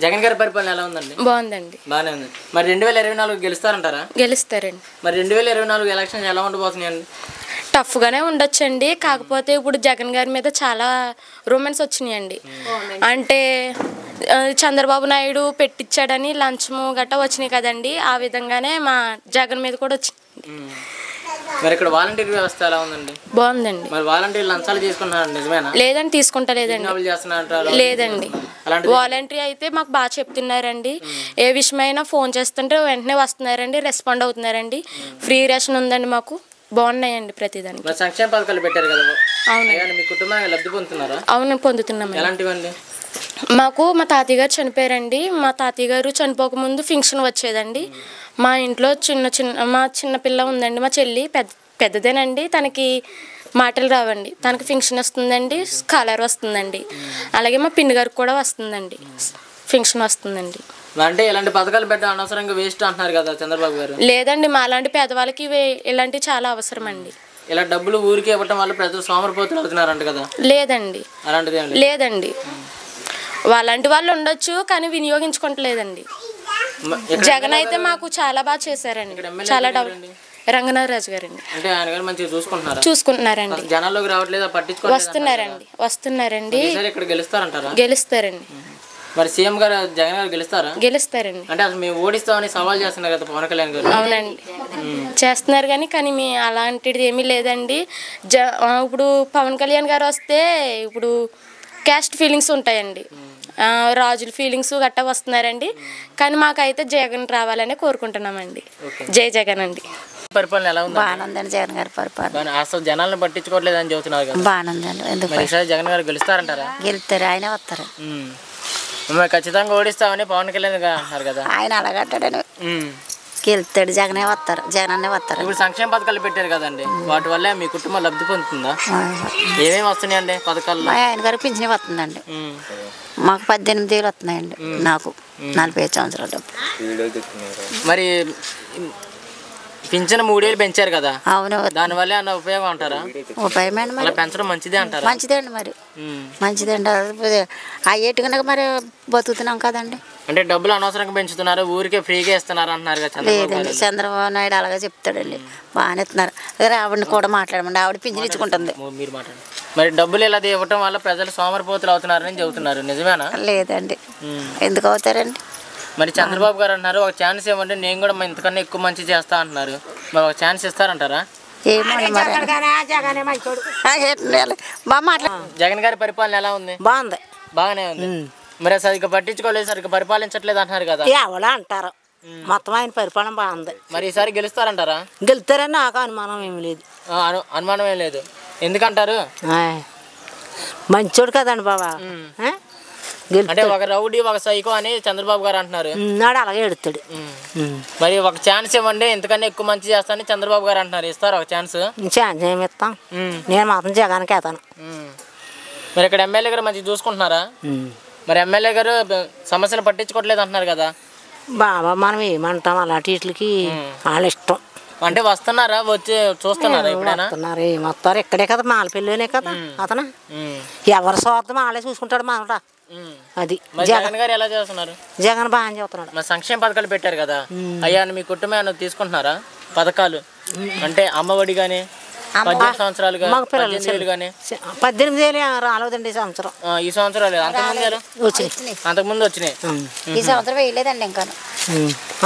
జగన్ గారి పరిపాలన ఎలా ఉందండి? బాగుందండి. బాగానే ఉంది. మరి 2024 గెలుస్తారంటారా? గెలుస్తారండి. మరి 2024 ఎలక్షన్ ఎలా ఉండబోతున్నాయండి? టఫ్గానే ఉండొచ్చండి. కాకపోతే ఇప్పుడు జగన్ గారి మీద చాలా రూమెన్స్ వచ్చినాయండి. అంటే చంద్రబాబు నాయుడు పెట్టించాడని లంచము గట్టా వచ్చినాయి కదండి. ఆ విధంగానే మా జగన్ మీద కూడా వచ్చింది. మరి ఇక్కడ వాలంటీర్ వ్యవస్థ ఎలా ఉందండి? బాగుందండి. మరి వాలంటీర్లు లంచాలు తీసుకుంటున్నారు నిజమేనా? లేదండి, తీసుకుంటలేదండి. లేదండి, వాలంటీర్ అయితే మాకు బాగా చెప్తున్నారండి. ఏ విషయమైనా ఫోన్ చేస్తుంటే వెంటనే వస్తున్నారండి, రెస్పాండ్ అవుతున్నారండి. ఫ్రీ రేషన్ ఉందండి, మాకు బాగున్నాయండి ప్రతిదానికి. సంక్షేమ పథకాలు పెట్టారు కదా? అవును. మీ కుటుంబాన్ని లబ్ధి పొందుతున్నారా? అవును, పొందుతున్నాం. ఎలాంటివండి? మాకు మా తాతయ్య గారు చనిపోయారండి. మా తాతయ్య గారు చనిపోకముందు ఫంక్షన్ వచ్చేదండి. మా ఇంట్లో మా చిన్న పిల్ల ఉందండి, మా చెల్లి పెద్దదేనండి. తనకి మాటలు రావండి, తనకి ఫంక్షన్ వస్తుందండి, స్కాలర్ వస్తుందండి. అలాగే మా పిన్ని గారికి కూడా వస్తుందండి, ఫంక్షన్ వస్తుందండి. అంటే ఇలాంటి పథకాలు పెట్టడం అనవసరంగా వేస్ట్ అంటున్నారు కదా చంద్రబాబు గారు? లేదండి, మా అలాంటి పేదవాళ్ళకి ఇలాంటివి చాలా అవసరం అండి. ఇలా డబ్బులు ఊరికే ఇవ్వటం వల్ల ప్రజలు సోమరిపోతులు అవుతున్నారంట కదా? లేదండి, అలాంటిది లేదండి. అలాంటి వాళ్ళు ఉండొచ్చు, కానీ వినియోగించుకోవట్లేదండి. జగన్ అయితే మాకు చాలా బాగా చేశారండి. చాలా రంగనాథరాజు గారండి. అంటే ఆయన గారు మంచిగా చూసుకుంటున్నారండి. జనాల్లోకి రావట్లేదు, పట్టించుకోవట్లేదు. వస్తున్నారండి. ఇక్కడ గెలుస్తారంటారా? గెలుస్తారండి. మరి సీఎం గారు జగన్ గారు గెలుస్తారా? గెలుస్తారండి. అంటే అసలు మేము ఓడిస్తామని సవాల్ చేస్తున్నారు కదా పవన్ కళ్యాణ్ గారు? అవునండి, చేస్తున్నారు కానీ మీ అలాంటిది ఏమీ లేదండి. ఇప్పుడు పవన్ కళ్యాణ్ గారు వస్తే ఇప్పుడు క్యాస్ట్ ఫీలింగ్స్ ఉంటాయండి, రాజుల ఫీలింగ్స్ గట్టా వస్తున్నారండి. కానీ మాకైతే జగన్ రావాలని కోరుకుంటున్నామండి. జై జగన్ అండి. పరిపాలన ఎలా ఉంది? బాగుందండి జగన్ గారి పరిపాలన. అసలు జనాలను పట్టించుకోవట్లేదు అని చెబుతున్నారు కదా? బాగుందండి. ఎందుకు జగన్ గారు గెలుస్తారంటారా? గెలుస్తారు, ఆయన వస్తారు. ఖచ్చితంగా ఓడిస్తామని పవన్ కళ్యాణ్ గారు అంటారు కదా? ఆయన అలాగంటాడని గెలుస్తాడు, జగనే వస్తారు, జగనన్నే వస్తారు. ఇప్పుడు సంక్షేమ పథకాలు పెట్టారు కదండి, వాటి వల్ల మీ కుటుంబం లబ్ధి పొందుతుందా? ఏమేమి వస్తున్నాయండి పథకాలు? ఆయన గారికి పింఛన్ వస్తుందండి. మాకు 18,000 వస్తున్నాయండి. నాకు 45 సంవత్సరాలు. మరి పింఛన్ 3 ఏళ్ళు పెంచారు కదా? అవును. దానివల్ల ఏమన్నా ఉపయోగం అంటారా? ఉపయోగమండి, మరి పెంచడం మంచిదే అంటారా? మంచిదండి, మరి మంచిదండి. ఆ ఏటు కనుక మరి బతుకుతున్నాం కదండి. అంటే డబ్బులు అనవసరంగా పెంచుతున్నారు, ఊరికే ఫ్రీగా ఇస్తున్నారు అంటున్నారు కదా? లేదండి, చంద్రబాబు నాయుడు అలాగే చెప్తాడండి, బాగానే ఇస్తున్నారు. ఆవిడని కూడా మాట్లాడమండి, ఆవిడ పింఛన్ ఇచ్చుకుంటుంది. మీరు మాట్లాడండి. మరి డబ్బులు ఇలా ఇవ్వటం వల్ల ప్రజలు సోమరిపోతులు అవుతున్నారని చెబుతున్నారు, నిజమేనా? లేదండి, ఎందుకు అవుతారండి? మరి చంద్రబాబు గారు అంటున్నారు ఒక ఛాన్స్ ఇవ్వండి, నేను కూడా ఇంతకన్నా ఎక్కువ మంచి చేస్తా అంటున్నారు. మరి ఒక ఛాన్స్ ఇస్తారంటారా? జగన్ గారి పరిపాలన ఎలా ఉంది? బాగుంది, బాగానే ఉంది. మరి సరిగ్గా పట్టించుకోలేదు, సరిగ్గా పరిపాలించట్లేదు అంటున్నారు కదా? ఎవలా అంటారు, మొత్తం ఆయన పరిపాలన బాగుంది. మరి ఈసారి గెలుస్తారంటారా? గెలుస్తారని నాకు అనుమానం ఏమి లేదు. అనుమానం ఏం లేదు, ఎందుకంటారు? మంచోడు కదండి బాబా. అంటే ఒక రౌడీ ఒక సైకో అని చంద్రబాబు గారు అంటున్నారు. నాడు అలాగే ఎడుతాడు. మరి ఒక ఛాన్స్ ఇవ్వండి, ఎంతకన్నా ఎక్కువ మంచి చేస్తానని చంద్రబాబు గారు అంటున్నారు. ఇస్తారు ఒక ఛాన్స్? ఛాన్స్ ఏమి ఇస్తాం, నేను మాత్రం జగన్కి వేస్తాను. మరి ఇక్కడ ఎమ్మెల్యే గారు మంచిగా చూసుకుంటున్నారా? మరి ఎమ్మెల్యే గారు సమస్యలు పట్టించుకోవట్లేదు అంటున్నారు కదా? బాబా మనం ఏమంటాం, అలాంటి వీటికి వాళ్ళ ఇష్టం. అంటే వస్తున్నారా, వచ్చి చూస్తున్నారా? వస్తున్నారు, ఏమొస్తారు, ఇక్కడే కదా, మాలపల్లినే కదా అతను. ఎవరి స్వార్థం వాళ్ళే చూసుకుంటాడు మాట. అది జగన్ గారు ఎలా చేస్తున్నారు? జగన్ బాగా చేస్తున్నాడు. మరి సంక్షేమ పథకాలు పెట్టారు కదా, అయ్యా మీ కుటుంబం ఏమైనా తీసుకుంటున్నారా పథకాలు? అంటే అమ్మఒడి కానీ 18 సంవత్సరాలు కానీ 18,000 రాలేదండి ఈ సంవత్సరం. ఈ సంవత్సరం అంతకుముందు వచ్చినాయి. ఈ సంవత్సరం వేయలేదండి ఇంకా,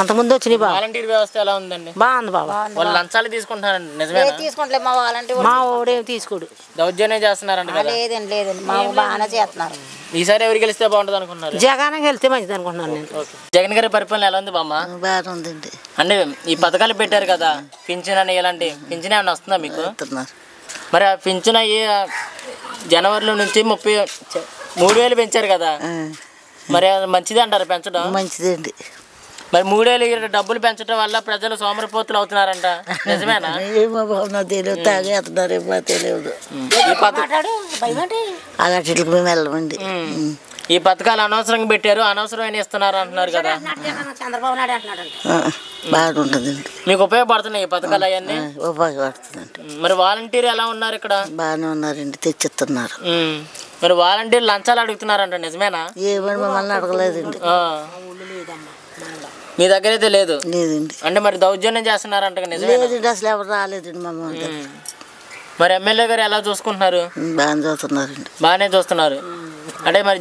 అంతకుముందు వచ్చినాయి. వాలంటీర్ వ్యవస్థ ఎలా ఉందండి? బాగుంది బాబా. వాళ్ళు లంచాలు తీసుకుంటున్నారండి, నిజమే? తీసుకుంటలేదు మా వాలంటీర్, మా ఓడేమి తీసుకోడు. దౌర్జన్యం చేస్తున్నారంట. లేదండి లేదండి, మా బాగానే చేస్తున్నారు. ఈసారి ఎవరు గెలిస్తే బాగుంటుంది అనుకుంటున్నారు? జగన్ వెళ్తే మంచిది అనుకుంటున్నాను నేను. జగన్ గారి పరిపాలన ఎలా ఉంది బామ్మ? బాగుందండి. అంటే ఈ పథకాలు పెట్టారు కదా, పింఛన్ అని, ఇలాంటి పింఛన్ ఏమైనా వస్తుందా మీకు? మరి ఆ పింఛన్ అయ్యి జనవరిలో నుంచి 3,000 పెంచారు కదా, మరి మంచిది అంటారు పెంచడం? మంచిదండి. మరి 3,000 డబ్బులు పెంచడం వల్ల ప్రజలు సోమరిపోతులు అవుతున్నారంట, నిజమేనా? ఏమో బాబు తెలియదు, తాగేస్తున్నారేమో తెలియదు. అలాంటి మేము వెళ్ళమండి. ఈ పథకాలు అనవసరంగా పెట్టారు, అనవసరమైన ఇస్తున్నారు అంటున్నారు కదా? చంద్రబాబు నాయుడు అంటున్నాడు. బాగుంటుందండి. మీకు ఉపయోగపడుతున్నాయి ఈ పథకాలు అవన్నీ? ఉపయోగపడుతుందండి. మరి వాలంటీర్ ఎలా ఉన్నారు ఇక్కడ? బాగానే ఉన్నారండి, తెచ్చిస్తున్నారు. మరి వాలంటీర్లు లంచాలు అడుగుతున్నారంట, నిజమేనా? ఏమని మమ్మల్ని అడగలేదండి. మీ దగ్గర అయితే లేదు? లేదండి. అంటే మరి దౌర్జన్యం చేస్తున్నారంట, నిజమే? లేదండి, అసలు ఎవరు రాలేదండి మమ్మల్ని. మరి ఎమ్మెల్యే గారు ఎలా చూసుకుంటున్నారు? బాగానే చూస్తున్నారండి. బాగానే చూస్తున్నారు. అంటే మరి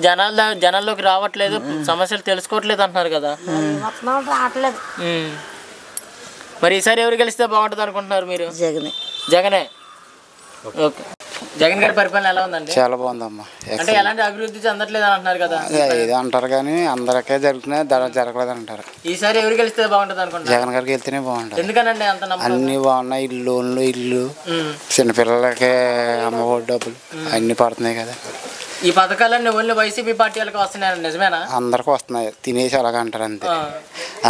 జనాల్లోకి రావట్లేదు, సమస్యలు తెలుసుకోవట్లేదు అంటున్నారు కదా. రావట్లేదు. మరి ఈసారి ఎవరు గెలిస్తే బాగుంటుంది అనుకుంటున్నారు మీరు? జగనే. ఓకే. జగన్ గారి పరిపాలన ఎలా ఉందండి? చాలా బాగుందమ్మా. అంటే ఎలాంటి అభివృద్ధి చెందట్లేదు అని అంటున్నారు కదా. ఏదో అంటారు కానీ అందరికీ జరుగుతున్నాయి, జరగలేదు అంటారు. ఈసారి ఎవరు గెలిస్తే బాగుంటుంది అనుకుంటున్నారు? జగన్ గారికి వెళ్తేనే బాగుంటుంది. ఎందుకనండి అంత నమ్మకం? అన్ని బాగున్నాయి, ఇల్లు చిన్నపిల్లలకి అమ్మఒడి డబ్బులు అన్ని పడుతున్నాయి కదా. ఈ పథకాలన్నీ ఓన్లీ వైసీపీ పార్టీ వాళ్ళకి వస్తున్నాయి, నిజమేనా? అందరికి వస్తున్నాయి, తినేసి అలాగ అంటారు అంతే.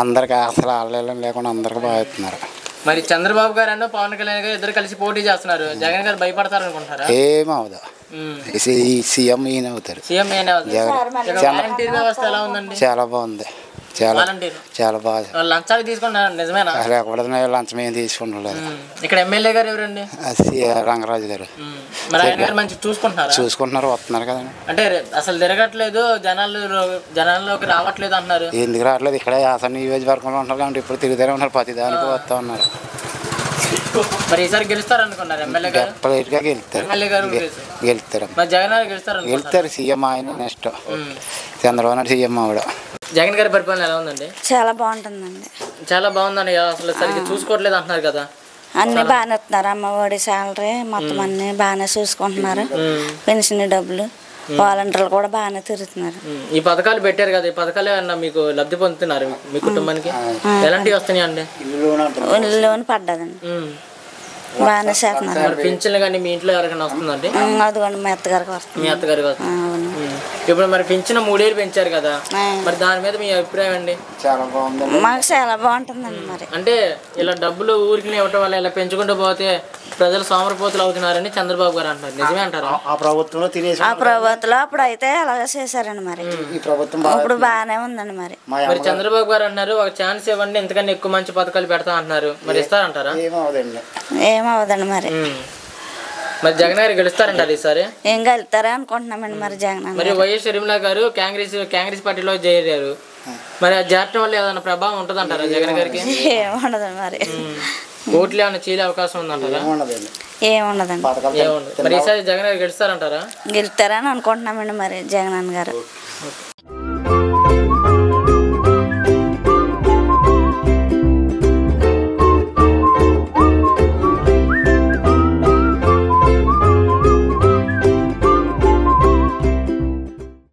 అందరికి అసలు ఆడలేం లేకుండా అందరికి బాగా ఇస్తున్నారు. మరి చంద్రబాబు గారు అన్న పవన్ కళ్యాణ్ గారు ఇద్దరు కలిసి పోటీ చేస్తున్నారు, జగన్ గారు భయపడతారు అనుకుంటారా? ఏమవుదా, సీఎం ఈయన అవుతారు. సీఎం వాలంటీర్ వ్యవస్థ ఎలా ఉందండి? చాలా బాగుంది, చాలా బాగా. లంచాలు తీసుకుంటున్నారు, నిజమేనా? లేకపోతే లంచం ఏం తీసుకుంటలేదు. ఇక్కడ ఎమ్మెల్యే గారు ఎవరండి? రంగరాజు గారు. మరి ఆయన గారు మంచి చూసుకుంటున్నారు, వస్తున్నారు కదండి. అంటే అసలు తిరగట్లేదు, జనాల్లోకి రావట్లేదు అంటున్నారు. ఎందుకు రావట్లేదు, ఇక్కడ అసలు నియోజకవర్గంలో ఉంటారు కాబట్టి ఇప్పుడు తిరుగుతూనే ఉన్నారు, ప్రతి దానికి వస్తూ ఉన్నారు. మరి ఈసారి గెలుస్తారు అనుకున్నారు ఎమ్మెల్యే గారు? గా గెలుస్తారు, గెలుస్తారు. జగన్ గారు గెలుస్తారు. సీఎం ఆయన నెక్స్ట్ చంద్రబాబు నాయుడు సీఎం ఆవిడ. జగన్ గారి పరిపాలన ఎలా ఉందండి? చాలా బాగుంటుందండి. చాలా బాగుందండి. అసలు సరిగ్గా చూసుకోవట్లేదు అంటున్నారు కదా. అన్ని బాగానే వస్తున్నారు, అమ్మఒడి శాలరీ మొత్తం అన్ని బాగానే చూసుకుంటున్నారు, పెన్షన్ డబ్బులు, వాలంటీర్లు కూడా బాగానే తిరుగుతున్నారు. ఈ పథకాలు పెట్టారు కదా, ఈ పథకాలు ఏమన్నా మీకు లబ్ధి పొందుతున్నారు? మీ కుటుంబానికి ఎలాంటివి వస్తున్నాయి అండి? లోన్ పడ్డదండి, బాగానే చేస్తున్నారు. పింఛన్లు కానీ మీ ఇంట్లో ఎవరికైనా వస్తుందండి? అదిగోండి మా అత్తగారికి వస్తుంది. మీ అత్తగారికి వస్తుంది. ఇప్పుడు మరి పింఛన్ 3 ఏళ్ళు పెంచారు కదా, మరి దాని మీద మీ అభిప్రాయం అండి? చాలా బాగుంది, మాకు చాలా బాగుంటుందండి. మరి అంటే ఇలా డబ్బులు ఊరికి ఇవ్వటం వల్ల ఇలా పెంచుకుంటూ పోతే ప్రజలు సోమరిపోతులు అవుతున్నారని చంద్రబాబు గారు అంటారు, నిజమే అంటారా? ఆ ప్రభుత్వంలో అప్పుడు అయితే అలాగే చేశారండి. మరి ఈ ప్రభుత్వం ఇప్పుడు బాగానే ఉందండి. మరి చంద్రబాబు గారు అన్నారు ఒక ఛాన్స్ ఇవ్వండి, ఎంతకన్నా ఎక్కువ మంచి పథకాలు పెడతా అంటున్నారు, మరి ఇస్తారంటారా? ఏమవుదండి. మరి జగన్ గారు గెలుస్తారంటారు ఈసారి? ఏం గెలుస్తారా అనుకుంటున్నామండి. మరి జగన్ మరి వైఎస్ షర్మిల గారు కాంగ్రెస్ పార్టీలో చేరారు, మరి ఆ చేరటం వల్ల ఏదైనా ప్రభావం ఉంటుంది అంటారా జగన్ గారికి? ఏముండదు. మరి ఓట్లు ఏమైనా చీలే అవకాశం ఉందంటారా? ఏముండదండి. మరి ఈసారి జగన్ గారు గెలుస్తారంటారా? గెలుస్తారని అనుకుంటున్నామండి మరి జగన్ గారు.